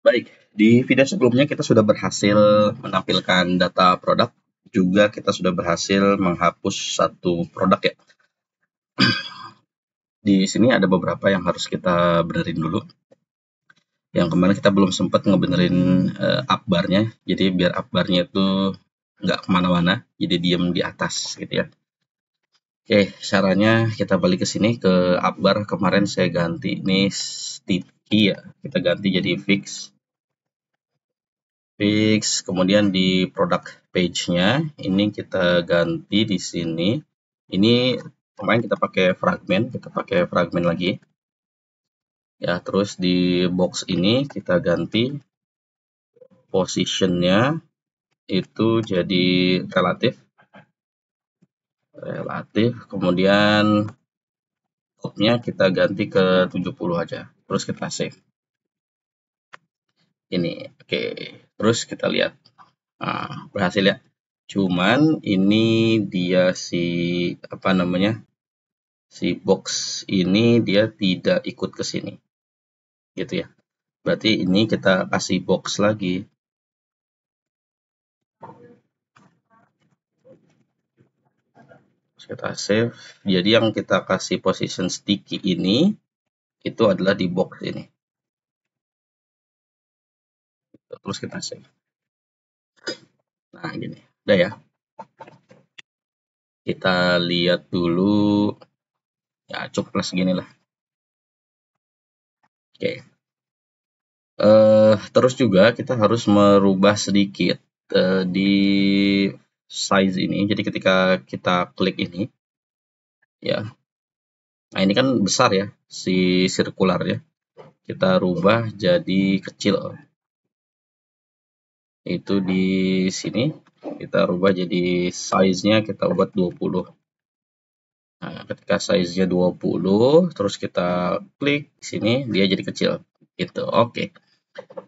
Baik, di video sebelumnya kita sudah berhasil menampilkan data produk, juga kita sudah berhasil menghapus satu produk ya. Di sini ada beberapa yang harus kita benerin dulu. Yang kemarin kita belum sempat ngebenerin up bar-nya, jadi biar up bar-nya itu nggak kemana-mana, jadi diem di atas gitu ya. Oke, caranya kita balik ke sini ke up bar. Kemarin saya ganti ini sticky ya, kita ganti jadi fix. Kemudian di product page-nya ini kita ganti di sini. Ini kemarin kita pakai fragment lagi. Ya, terus di box ini kita ganti position-nya itu jadi relatif. Kemudian top-nya kita ganti ke 70 aja. Terus kita save. Ini, oke. Terus kita lihat. Nah, berhasil ya. Cuman ini dia si box ini dia tidak ikut ke sini. Gitu ya. Berarti ini kita kasih box lagi. Kita save. Jadi yang kita kasih position sticky ini itu adalah di box ini. Terus kita save. Nah, gini. Udah ya. Kita lihat dulu. Ya, cukup segini lah. Oke. Terus juga kita harus merubah sedikit di size ini. Jadi ketika kita klik ini, ya. Nah, ini kan besar ya, si sirkularnya. Kita rubah jadi kecil. Itu di sini kita rubah jadi size-nya kita buat 20. Nah, ketika size-nya 20, terus kita klik sini, dia jadi kecil. Gitu, oke.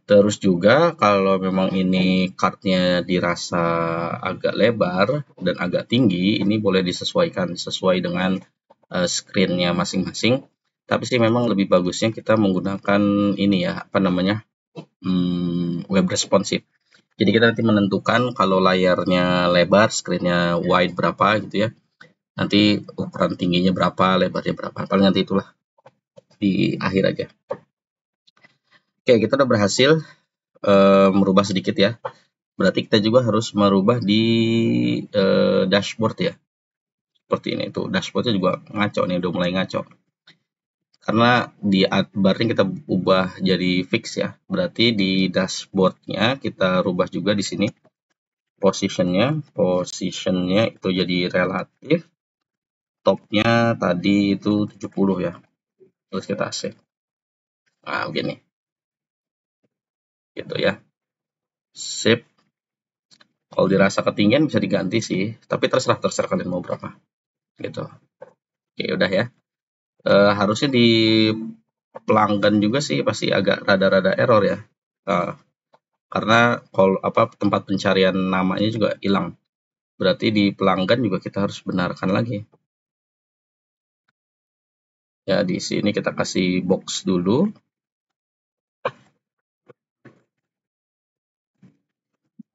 Terus juga kalau memang ini card-nya dirasa agak lebar dan agak tinggi, ini boleh disesuaikan sesuai dengan screen-nya masing-masing. Tapi sih memang lebih bagusnya kita menggunakan ini ya, web responsive. Jadi kita nanti menentukan kalau layarnya lebar, screen-nya wide berapa gitu ya. Nanti ukuran tingginya berapa, lebarnya berapa. Paling nanti itulah di akhir aja. Oke, kita udah berhasil merubah sedikit ya. Berarti kita juga harus merubah di dashboard ya. Seperti ini tuh, dashboardnya juga ngaco nih, udah mulai ngaco. Karena di bar-nya kita ubah jadi fix ya. Berarti di dashboardnya kita rubah juga di sini positionnya itu jadi relatif. Topnya tadi itu 70 ya. Terus kita save. Nah, begini. Gitu ya. Save. Kalau dirasa ketinggian bisa diganti sih, tapi terserah kalian mau berapa. Gitu. Oke, udah ya. Harusnya di pelanggan juga sih pasti agak rada-rada error ya. Karena kalau tempat pencarian namanya juga hilang. Berarti di pelanggan juga kita harus benarkan lagi. Ya, di sini kita kasih box dulu.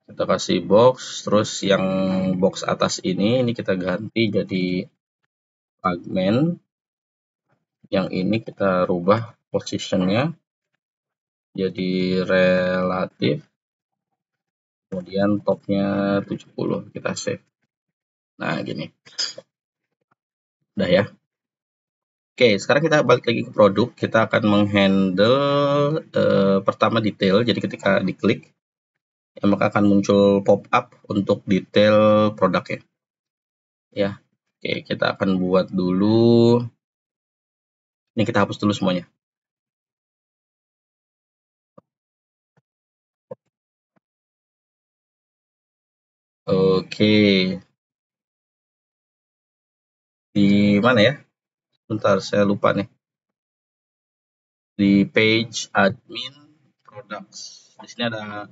Kita kasih box, terus yang box atas ini kita ganti jadi fragment. Yang ini kita rubah positionnya jadi relatif. Kemudian topnya 70, kita save. Nah, gini. Udah ya. Oke, sekarang kita balik lagi ke produk. Kita akan menghandle pertama detail. Jadi ketika diklik, ya, maka akan muncul pop-up untuk detail produknya. Ya, oke, kita akan buat dulu. Ini kita hapus dulu semuanya. Oke. Di mana ya? Bentar, saya lupa nih. Di page admin products. Di sini ada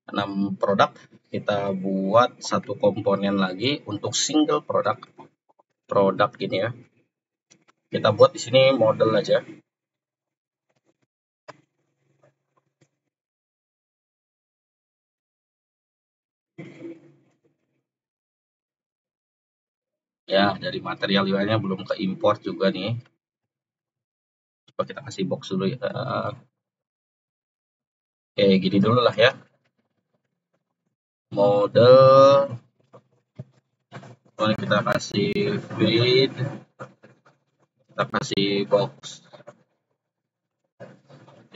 6 produk. Kita buat satu komponen lagi untuk single produk ini ya. Kita buat di sini model aja. Ya, dari material UI-nya belum ke import juga nih. Coba kita kasih box dulu ya. Oke, gini dulu lah ya. Model, kita kasih feed, kita kasih box.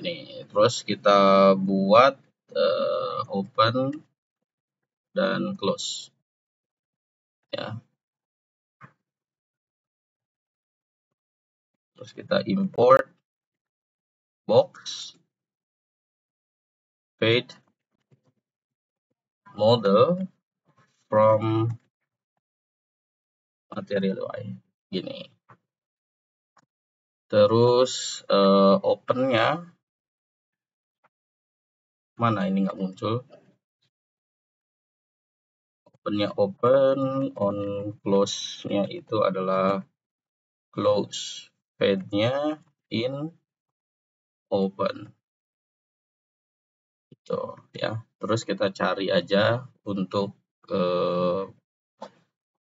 Ini, terus kita buat open dan close. Ya. Terus kita import box feed model from material UI. Gini. Terus opennya mana ini nggak muncul. Opennya open, on close-nya itu adalah close, feed-nya in open. Gitu ya. Terus kita cari aja untuk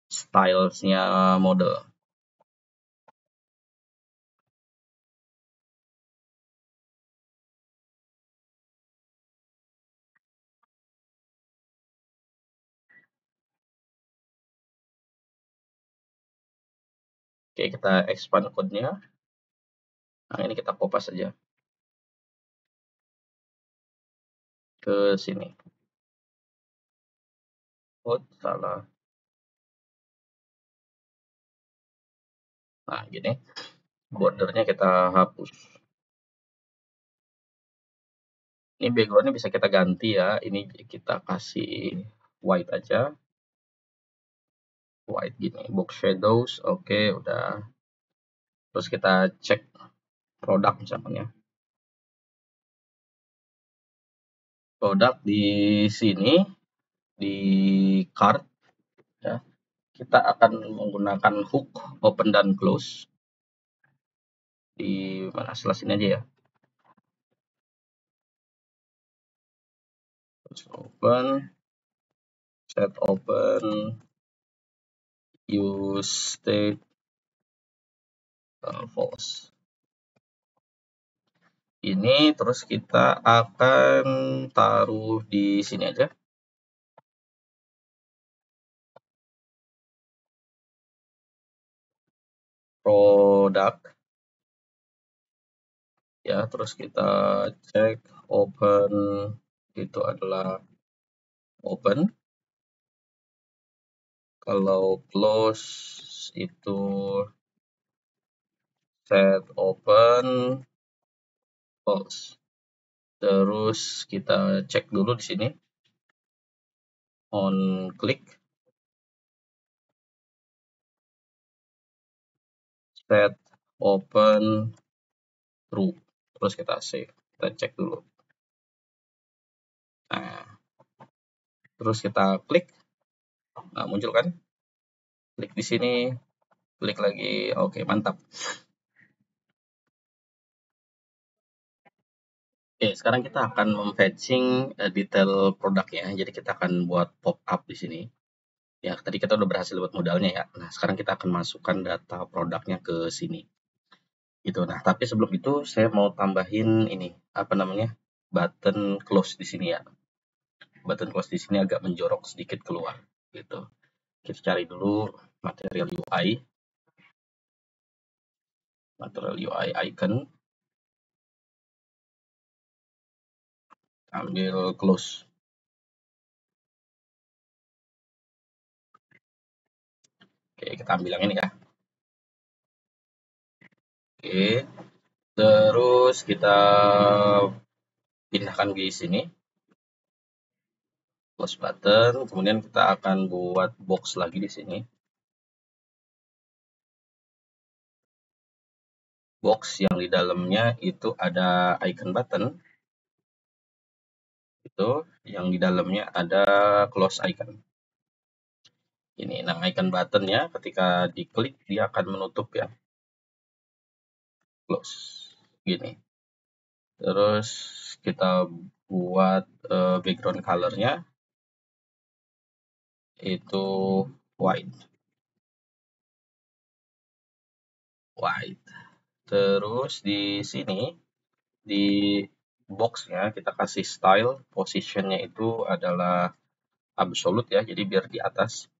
styles-nya model. Oke, kita expand code-nya. Nah, ini kita kopas aja ke sini. Oh, salah. Nah, gini. Bordernya kita hapus. Ini background-nya bisa kita ganti ya. Ini kita kasih white aja. White gini. Box shadows. Oke, udah. Terus kita cek produk misalnya. Produk di sini, di card, ya, kita akan menggunakan hook open dan close. Di mana, sebelah sini aja ya. Terus open, set open, use state false. Ini terus kita akan taruh di sini aja. Produk. Ya, terus kita cek open itu adalah open. Kalau close itu set open false. Terus kita cek dulu di sini on click set open true. Terus kita save. Kita cek dulu. Nah, terus kita klik. Nah, muncul kan? Klik di sini, klik lagi. Oke, mantap. Oke, sekarang kita akan memfetching detail produknya. Jadi kita akan buat pop up di sini. Ya, tadi kita udah berhasil buat modalnya ya. Nah, sekarang kita akan masukkan data produknya ke sini. Gitu. Nah, tapi sebelum itu saya mau tambahin ini, apa namanya? Button close di sini ya. Button close di sini agak menjorok sedikit keluar gitu. Kita cari dulu material UI. Material UI icon. Ambil close. Oke, kita ambil yang ini ya. Oke. Terus kita pindahkan di sini. Close button. Kemudian kita akan buat box lagi di sini. Box yang di dalamnya itu ada icon button. Itu yang di dalamnya ada close icon. Ini, nah icon buttonnya ketika diklik dia akan menutup ya. Close. Gini. Terus kita buat background colornya itu white. white. Terus di sini di boxnya kita kasih style, positionnya itu adalah absolute ya, jadi biar di atas.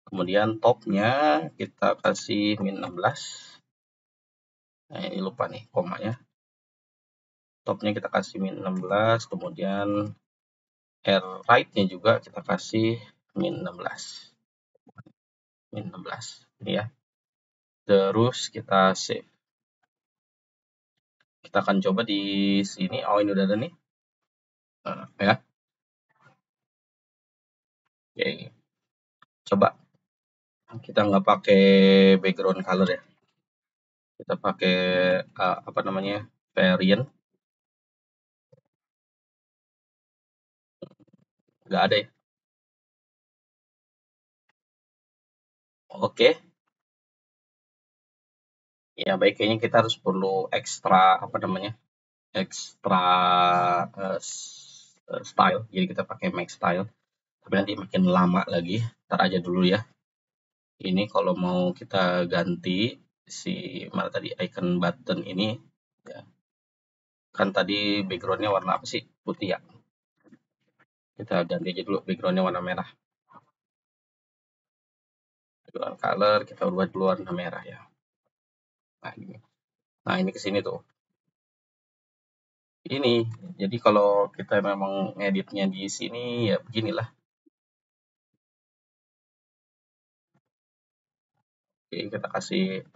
Kemudian topnya kita kasih min 16. Nah ini lupa nih komanya. Topnya kita kasih min 16, kemudian right-nya juga kita kasih min 16. Min 16 ini ya. Terus kita save. Kita akan coba di sini. Oh ini udah ada nih. Ya. Oke. Coba kita nggak pakai background color ya. Kita pakai apa namanya, variant. Nggak ada ya. Oke. Ya baik, kayaknya kita harus perlu ekstra apa namanya, ekstra style. Jadi kita pakai max style. Tapi nanti makin lama lagi. Ntar aja dulu ya. Ini kalau mau kita ganti si mana tadi icon button ini ya. Kan tadi backgroundnya warna apa sih? Putih ya. Kita ganti aja dulu backgroundnya warna merah. Background color kita ubah dulu warna merah ya. Nah ini kesini tuh. Ini jadi kalau kita memang ngeditnya di sini ya beginilah. Oke, kita kasih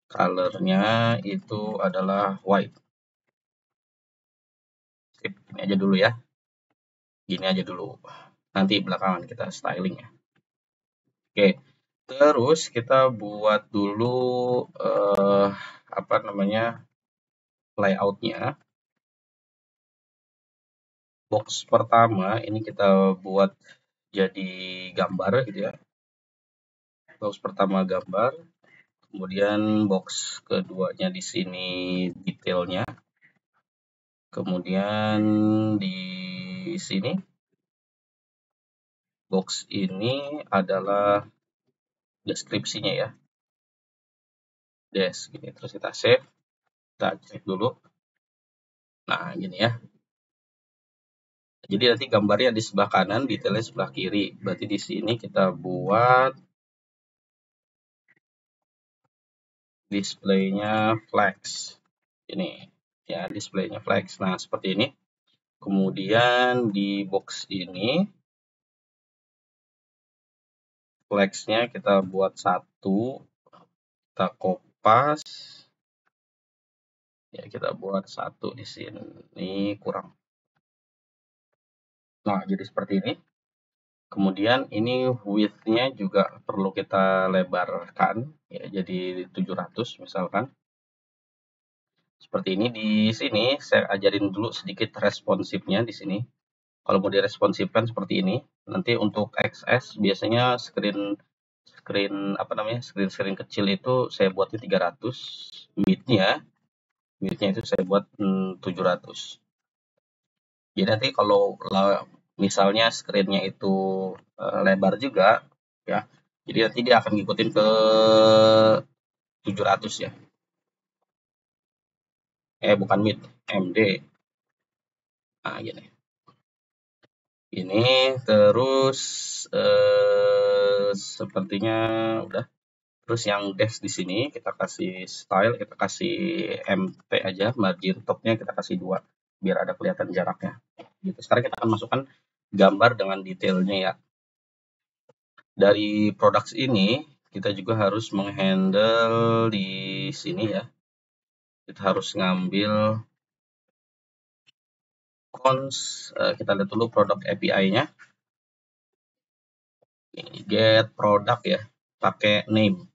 colornya itu adalah white. Sip, gini aja dulu ya. Gini aja dulu. Nanti belakangan kita styling ya. Oke, terus kita buat dulu apa namanya, layoutnya. Box pertama ini kita buat jadi gambar gitu ya. Box pertama gambar, kemudian box keduanya di sini detailnya, kemudian di sini box ini adalah deskripsinya ya, gini. Terus kita save, kita cek dulu. Nah gini ya, jadi nanti gambarnya di sebelah kanan, detailnya sebelah kiri. Berarti di sini kita buat displaynya flex. Ini ya, displaynya flex. Nah seperti ini. Kemudian di box ini flexnya kita buat 1, kita kopas ya, kita buat 1 di sini kurang. Nah jadi seperti ini. Kemudian ini width-nya juga perlu kita lebarkan ya, jadi 700 misalkan. Seperti ini. Di sini saya ajarin dulu sedikit responsifnya di sini. Kalau mau diresponsifkan seperti ini. Nanti untuk XS biasanya screen apa namanya, screen kecil itu saya buatnya 300, midnya itu saya buat 700. Jadi nanti kalau misalnya screen-nya itu lebar juga ya, jadi nanti dia akan ngikutin ke 700 ya. Bukan mid, MD. Nah gini. Ini terus sepertinya udah. Terus yang dash di sini kita kasih style, kita kasih MT aja, margin topnya kita kasih 2 biar ada kelihatan jaraknya. Gitu. Sekarang kita akan masukkan gambar dengan detailnya ya. Dari products ini kita juga harus menghandle di sini ya. Kita harus ngambil cons, kita lihat dulu produk API-nya. Get product ya, pakai name.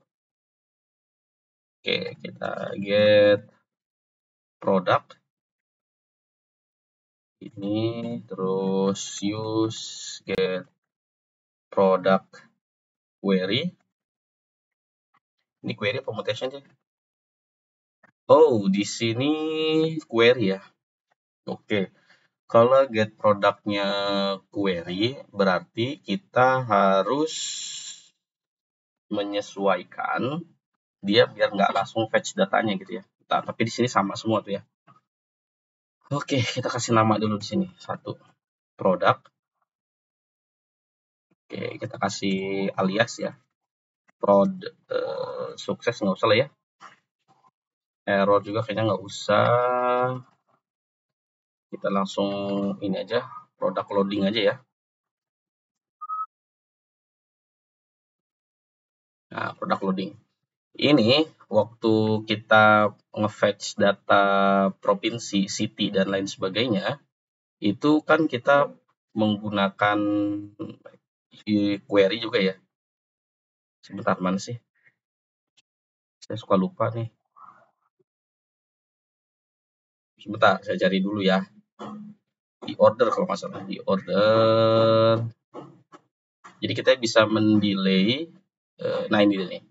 Oke, kita get product ini, terus use get product query. Ini query apa mutation sih? Oh, di sini query ya. Oke. Kalau get produknya query, berarti kita harus menyesuaikan dia biar nggak langsung fetch datanya gitu ya. Nah, tapi di sini sama semua tuh ya. Oke, kita kasih nama dulu di sini. Satu, produk. Oke, kita kasih alias ya. Prod sukses nggak usah lah ya. Error juga kayaknya nggak usah. Kita langsung ini aja, produk loading aja ya. Nah, produk loading. Ini waktu kita nge-fetch data provinsi, city, dan lain sebagainya, itu kan kita menggunakan query juga ya. Sebentar, mana sih? Saya suka lupa nih. Sebentar, saya cari dulu ya. Di order kalau nggak salah. Di order. Jadi kita bisa mendelay. Nah ini nih.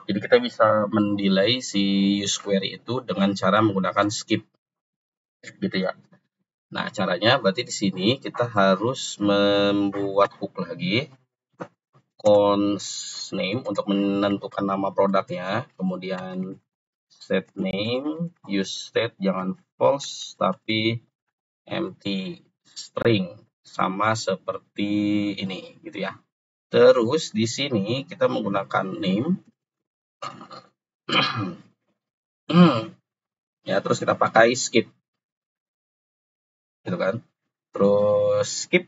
Jadi kita bisa mendelay si use query itu dengan cara menggunakan skip. Gitu ya. Nah, caranya berarti di sini kita harus membuat hook lagi. Cons name untuk menentukan nama produknya. Kemudian set name, use state jangan false tapi empty string sama seperti ini gitu ya. Terus di sini kita menggunakan name. Ya, terus kita pakai skip. Gitu kan. Terus skip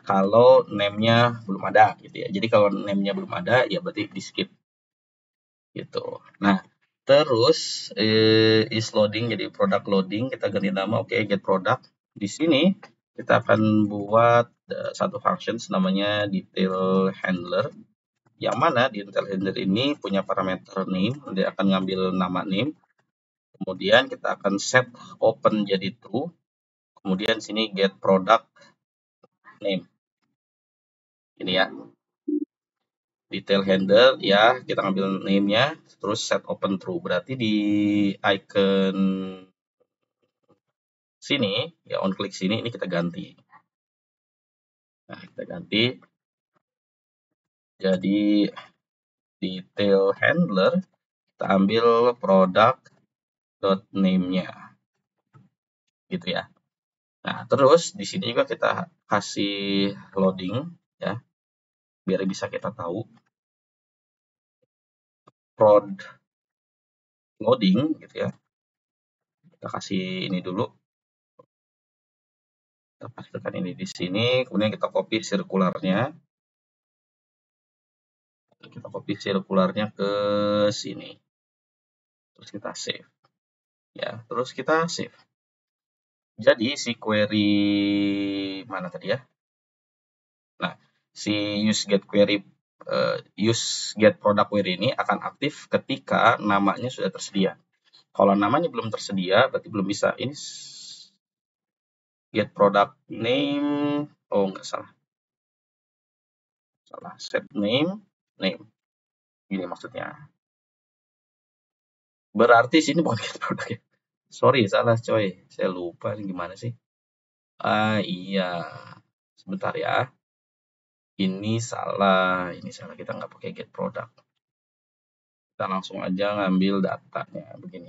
kalau name-nya belum ada gitu ya. Jadi kalau name-nya belum ada ya berarti di skip. Gitu. Nah, terus is loading jadi product loading, kita ganti nama, oke, get product. Di sini kita akan buat satu function namanya detail handler, yang mana di detail handler ini punya parameter name, dia akan ngambil nama name, kemudian kita akan set open jadi true, kemudian sini get product name, ini ya. Detail handle ya, kita ambil name-nya, terus set open true. Berarti di icon sini, ya on klik sini, ini kita ganti. Nah, kita ganti jadi detail handler, kita ambil product.name-nya. Gitu ya. Nah, terus di sini juga kita kasih loading ya, biar bisa kita tahu. Prod loading gitu ya. Kita kasih ini dulu. Kita pastikan ini di sini, kemudian kita copy sirkularnya. Kita copy sirkularnya ke sini. Terus kita save. Ya, terus kita save. Jadi si query mana tadi ya? Nah, si use get product query ini akan aktif ketika namanya sudah tersedia. Kalau namanya belum tersedia, berarti belum bisa. Ini get product name, oh nggak salah. Salah, set name. Gini maksudnya. Berarti sini bukan get product ya. Sorry, salah coy. Saya lupa ini gimana sih. Iya. Sebentar ya. Ini salah. Kita nggak pakai get product. Kita langsung aja ngambil datanya. Begini.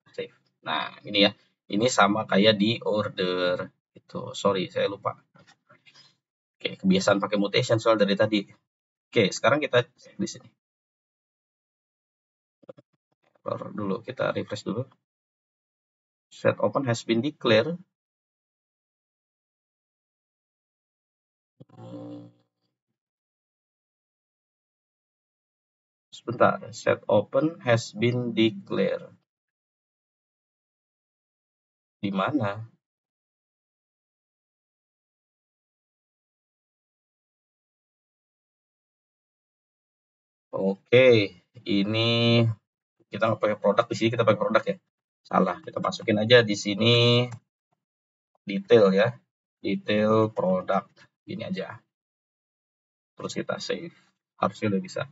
Save. Nah, ini ya. Ini sama kayak di order. Itu. Sorry, saya lupa. Oke, kebiasaan pakai mutation soal dari tadi. Oke, sekarang kita cek di sini. Dulu, kita refresh dulu. Set open has been declared. Sebentar, set open has been declared. Di mana? Oke, ini kita nggak pakai produk, di sini kita pakai produk ya. Salah, kita masukin aja di sini detail ya. Detail produk, gini aja. Terus kita save. Harusnya udah bisa.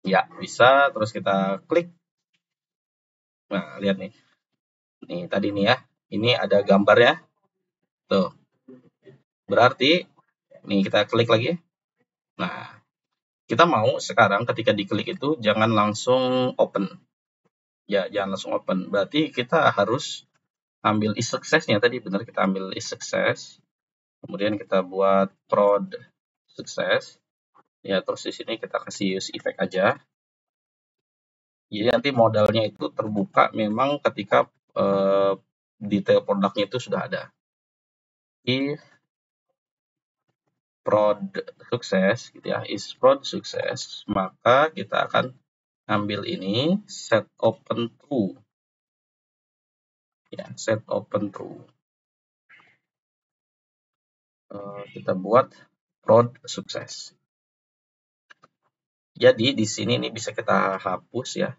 Ya, bisa. Terus kita klik. Nah, lihat nih. Nih, tadi nih ya. Ini ada gambarnya. Tuh. Berarti, nih kita klik lagi. Nah, Kita mau sekarang ketika diklik itu jangan langsung open. Ya, jangan langsung open. Berarti kita harus ambil is success-nya tadi, benar, kita ambil is success. Kemudian kita buat prod success. Ya, terus di sini kita kasih use effect aja. Jadi nanti modalnya itu terbuka memang ketika detail produknya itu sudah ada. If prod sukses gitu ya, is prod sukses, maka kita akan ambil ini set open true. Ya, set open true. Kita buat prod sukses. Jadi di sini ini bisa kita hapus ya.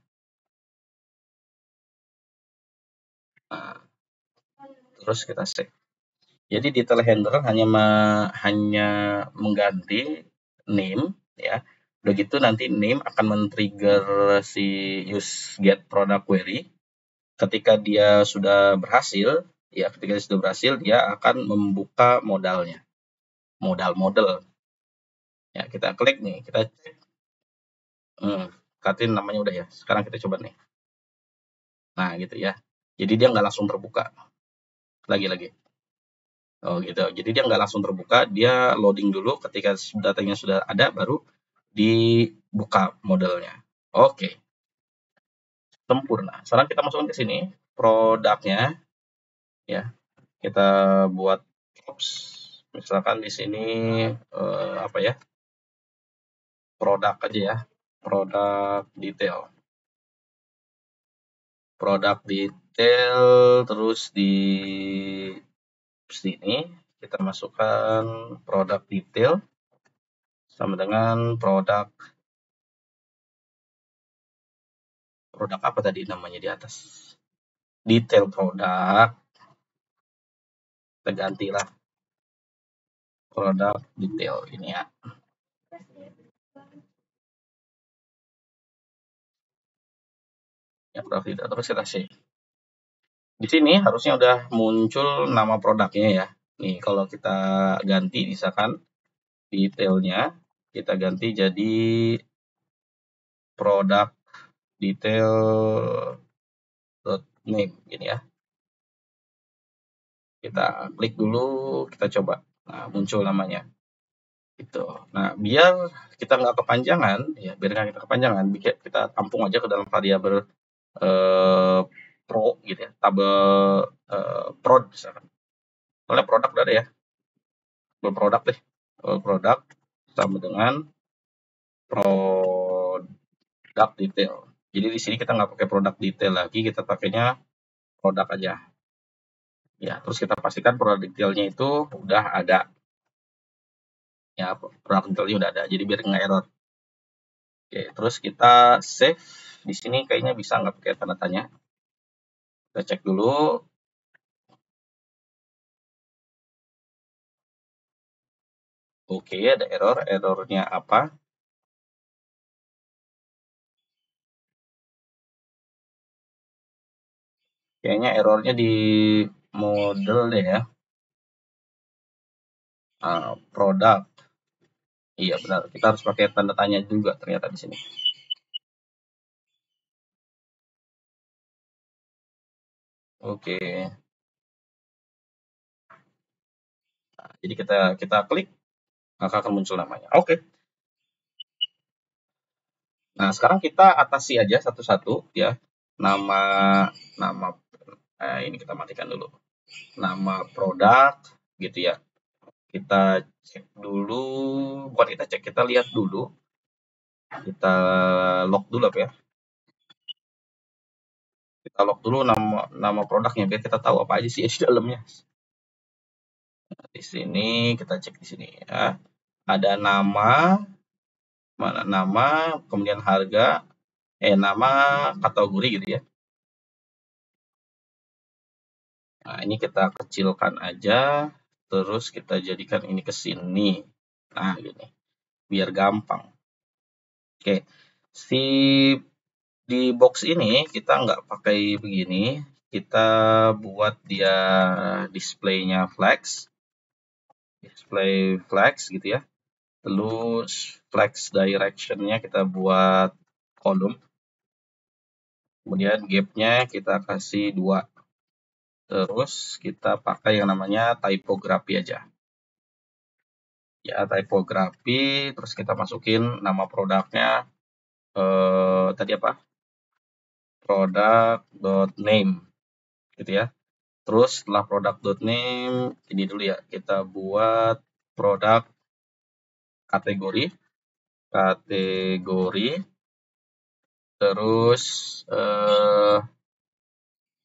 Nah, terus kita save. Jadi detail handler hanya mengganti name ya. Begitu nanti name akan men-trigger si use get product query. Ketika dia sudah berhasil, ya ketika dia sudah berhasil dia akan membuka modalnya. Modal. Ya, kita klik nih, kita cek. Katin namanya udah ya. Sekarang kita coba nih. Nah, gitu ya. Jadi dia nggak langsung terbuka. Lagi-lagi. Oh gitu. Jadi dia nggak langsung terbuka, dia loading dulu. Ketika datanya sudah ada, baru dibuka modelnya. Oke. Sempurna. Sekarang kita masukkan ke sini produknya. Ya. Kita buat jobs. Misalkan di sini apa ya? Produk aja ya. Produk detail. Produk detail terus di sini kita masukkan produk detail sama dengan produk apa tadi namanya di atas, detail produk, kita gantilah produk detail ini ya. Ya, produk detail, terus kita save. Di sini harusnya udah muncul nama produknya ya. Nih kalau kita ganti misalkan detailnya, kita ganti jadi produk detail name gini ya. Kita klik dulu, kita coba. Nah, muncul namanya. Gitu. Nah, biar kita nggak kepanjangan, ya biar nggak kita kepanjangan, kita tampung aja ke dalam variabel pro gitu ya, tabel prod misalkan. Soalnya produk udah ada ya. Produk deh. Produk sama dengan produk detail. Jadi di sini kita nggak pakai produk detail lagi, kita pakainya produk aja. Ya, terus kita pastikan produk detailnya itu udah ada. Ya, produk detailnya udah ada, jadi biar nggak error. Oke, terus kita save. Di sini kayaknya bisa nggak pakai tanda tanya. Kita cek dulu. Oke, ada error. Errornya apa? Kayaknya errornya di model deh ya. Produk. Iya benar. Kita harus pakai tanda tanya juga ternyata di sini. Oke. Nah, jadi kita klik, maka akan muncul namanya. Oke. Nah, sekarang kita atasi aja satu-satu ya. Nama ini kita matikan dulu. Nama produk gitu ya. Kita cek dulu, bukan kita cek, kita lihat dulu. Kita log dulu apa ya? Kita log dulu nama produknya biar kita tahu apa aja sih di dalamnya. Nah, di sini kita cek di sini ya. Ada nama, mana nama, kemudian harga, nama, kategori gitu ya. Nah, ini kita kecilkan aja, terus kita jadikan ini ke sini. Nah, gini. Biar gampang. Oke. Di box ini kita nggak pakai begini, kita buat dia display-nya flex, display flex gitu ya. Terus flex direction-nya kita buat kolom. Kemudian gap-nya kita kasih 2. Terus kita pakai yang namanya typography aja. Ya, typography, terus kita masukin nama produknya, tadi apa? Product.name, gitu ya. Terus setelah product.name, ini dulu ya, kita buat produk kategori, terus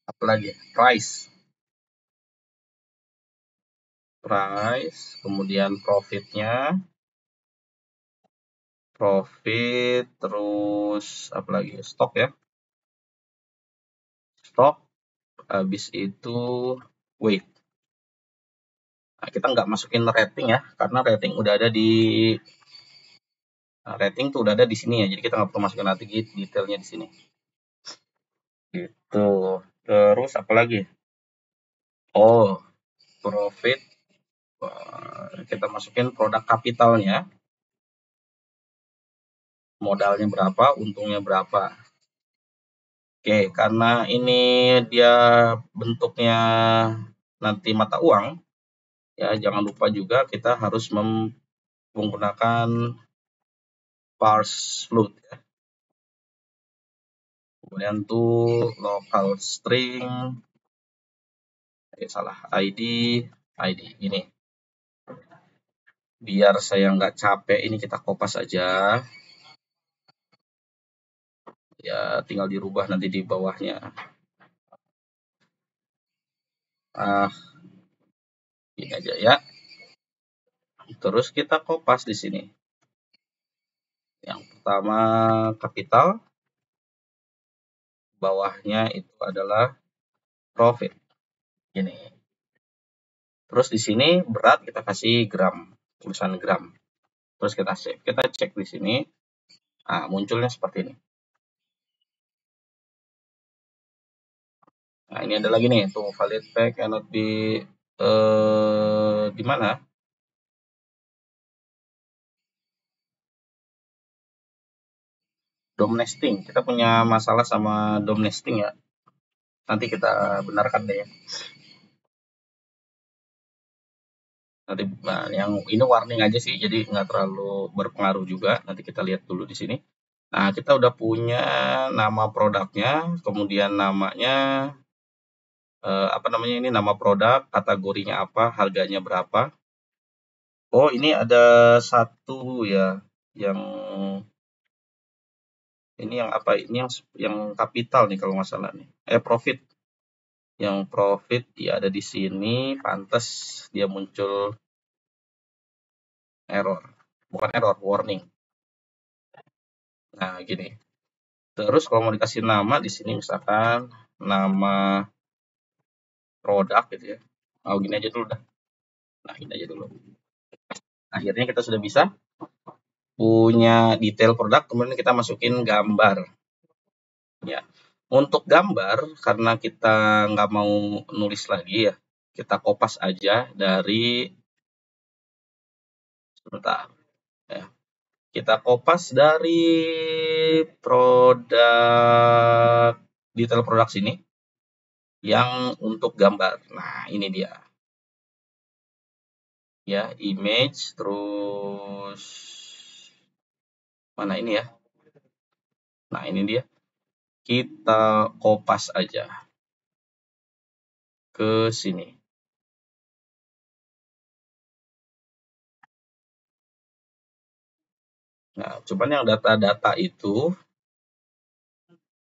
apa lagi? Price, kemudian profitnya, terus apa lagi? Stok ya, stok, habis itu weight. Nah, kita nggak masukin rating ya, karena rating udah ada di rating tuh udah ada di sini ya, jadi kita nggak perlu masukin nanti detailnya di sini. Gitu. Terus apa lagi? Oh, profit. Kita masukin produk kapitalnya, modalnya berapa, untungnya berapa. Oke, karena ini dia bentuknya nanti mata uang, ya jangan lupa juga kita harus menggunakan parse float ya. Kemudian tuh local string, salah, ID ini. Biar saya nggak capek, ini kita kopas aja. Ya tinggal dirubah nanti di bawahnya. Ini aja ya. Terus kita kopas di sini. Yang pertama kapital, bawahnya itu adalah profit. Ini. Terus di sini berat kita kasih gram, tulisan gram. Terus kita save. Kita cek di sini. Nah, munculnya seperti ini. Nah, ini ada lagi nih, tuh valid pack cannot be di mana? DOM nesting. Kita punya masalah sama DOM nesting ya. Nanti kita benarkan deh ya. Nanti, nah, yang ini warning aja sih, jadi nggak terlalu berpengaruh juga. Nanti kita lihat dulu di sini. Nah, kita udah punya nama produknya, kemudian namanya, apa namanya ini, nama produk, kategorinya apa, harganya berapa. Oh, ini ada satu ya, yang ini yang apa? Ini yang kapital nih kalau nggak salah nih. Profit. Yang profit ya ada di sini, pantas dia muncul error. Bukan error, warning. Nah, gini. Terus kalau mau dikasih nama di sini misalkan nama produk gitu ya. Oh, gini aja dulu dah. Nah, gini aja dulu. Akhirnya kita sudah bisa punya detail produk, kemudian kita masukin gambar. Ya. Untuk gambar, karena kita nggak mau nulis lagi ya, kita kopas aja dari sebentar. Ya. Kita kopas dari produk detail produk sini yang untuk gambar. Nah, ini dia. Ya, image, terus mana ini ya? Nah, ini dia. Kita kopas aja ke sini. Nah, cuman yang data-data itu,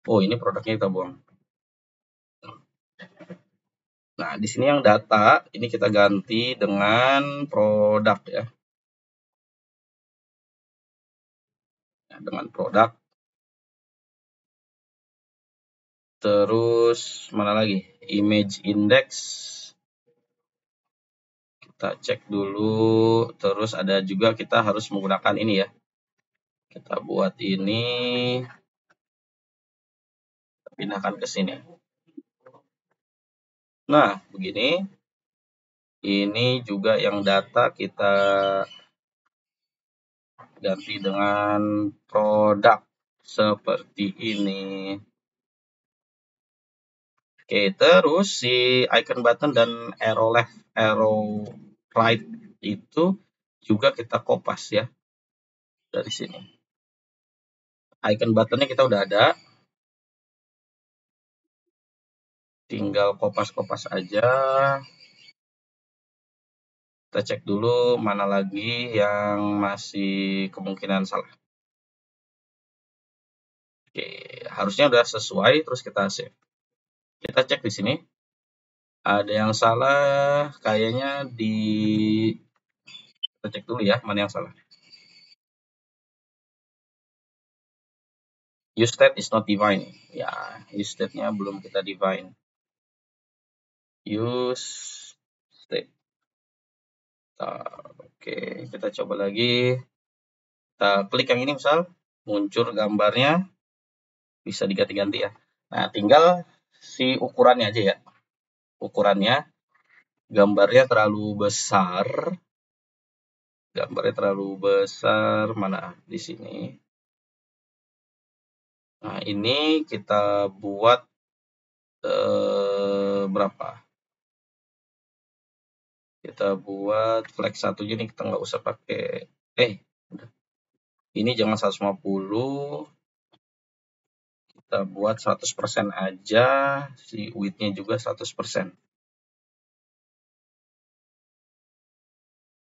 oh ini produknya kita buang. Nah, di sini yang data, ini kita ganti dengan produk ya. Nah, dengan produk. Terus, mana lagi? Image index. Kita cek dulu. Terus ada juga kita harus menggunakan ini ya. Kita buat ini. Kita pindahkan ke sini. Nah, begini. Ini juga yang data kita ganti dengan produk seperti ini. Oke, terus si icon button dan arrow left, arrow right itu juga kita kopas ya dari sini. Icon buttonnya kita udah ada, tinggal kopas-kopas aja. Kita cek dulu mana lagi yang masih kemungkinan salah. Oke, harusnya udah sesuai, terus kita save. Kita cek di sini. Ada yang salah, kayaknya di... Kita cek dulu ya, mana yang salah. Use state is not defined. Ya, use state-nya belum kita define. Use state. Oke, kita coba lagi. Kita klik yang ini misal, muncul gambarnya, bisa diganti-ganti ya. Nah, tinggal si ukurannya aja ya. Ukurannya, gambarnya terlalu besar. Gambarnya terlalu besar, mana di sini. Nah, ini kita buat berapa? Kita buat flex 1 aja nih, kita nggak usah pakai ini jangan 150, kita buat 100% aja, si width-nya juga 100%.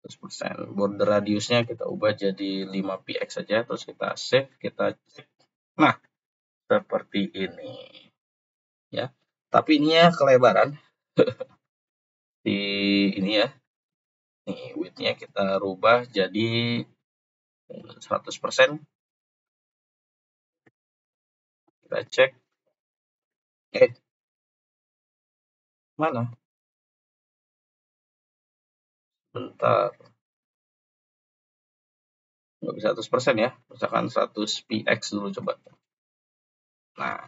100%. Border radiusnya kita ubah jadi 5px saja, terus kita save, kita cek. Nah, seperti ini. Ya. Tapi ininya kelebaran. Di ini ya. Nih, width-nya kita rubah jadi 100%. Kita cek. Mana? Bentar. Nggak bisa 100% ya. Misalkan 100px dulu coba. Nah,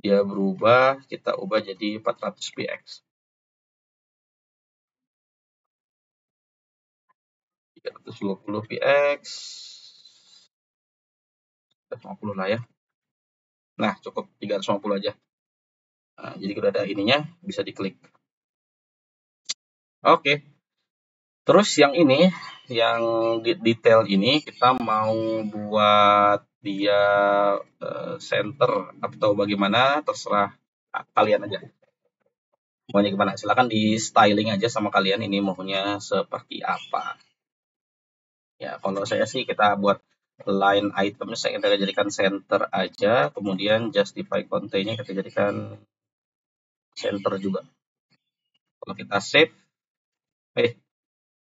dia berubah, kita ubah jadi 400px. 320px. 350 lah ya. Nah, cukup 350 aja. Nah, jadi kita ada ininya, bisa diklik. Oke. Terus yang ini, yang detail ini, kita mau buat dia center atau bagaimana, terserah kalian aja. Maunya gimana? Silakan di styling aja sama kalian, ini maunya seperti apa. Ya, kalau saya sih kita buat line item, saya kita jadikan center aja, kemudian justify contain-nya kita jadikan center juga. Kalau kita save,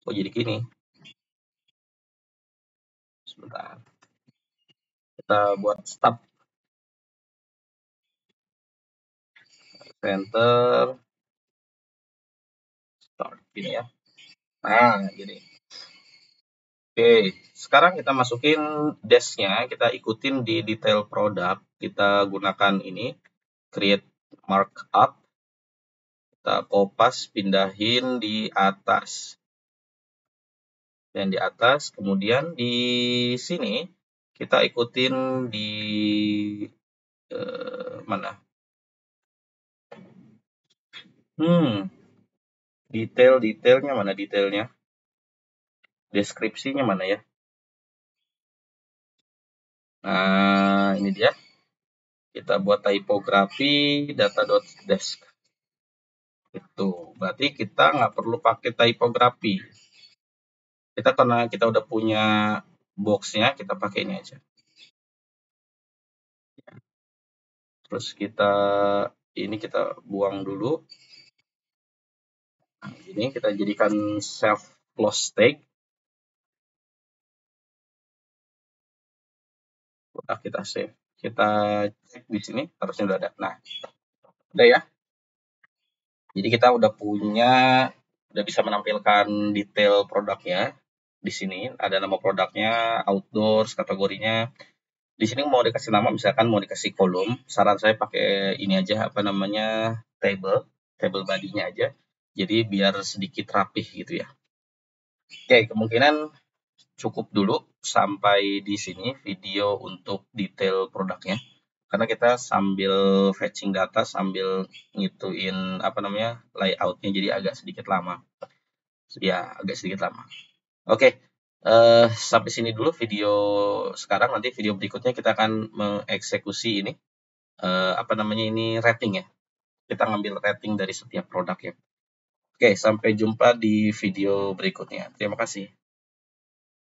kok jadi gini? Sebentar. Kita buat stop. Center. Start. Gini ya. Nah, gini. Oke, sekarang kita masukin dash-nya, kita ikutin di detail produk, kita gunakan ini, create markup, kita kopas, pindahin di atas. Dan di atas, kemudian di sini, kita ikutin di mana? Detailnya mana detailnya? Deskripsinya mana ya? Nah, ini dia. Kita buat typography data.desk. Itu. Berarti kita nggak perlu pakai typography. Kita karena kita udah punya box-nya, kita pakai ini aja. Terus ini kita buang dulu. Nah, ini kita jadikan self close tag. Udah kita save. Kita cek di sini, harusnya udah ada. Nah, udah ya. Jadi kita udah bisa menampilkan detail produknya. Di sini ada nama produknya, outdoors, kategorinya. Di sini mau dikasih nama, misalkan mau dikasih kolom. Saran saya pakai ini aja, apa namanya, table body-nya aja. Jadi biar sedikit rapih gitu ya. Oke, kemungkinan cukup dulu sampai di sini video untuk detail produknya. Karena kita sambil fetching data, sambil ngituin layoutnya, jadi agak sedikit lama. Ya, agak sedikit lama. Oke, sampai sini dulu video sekarang. Nanti video berikutnya kita akan mengeksekusi ini, ini rating ya. Kita ngambil rating dari setiap produk ya. Oke, sampai jumpa di video berikutnya. Terima kasih.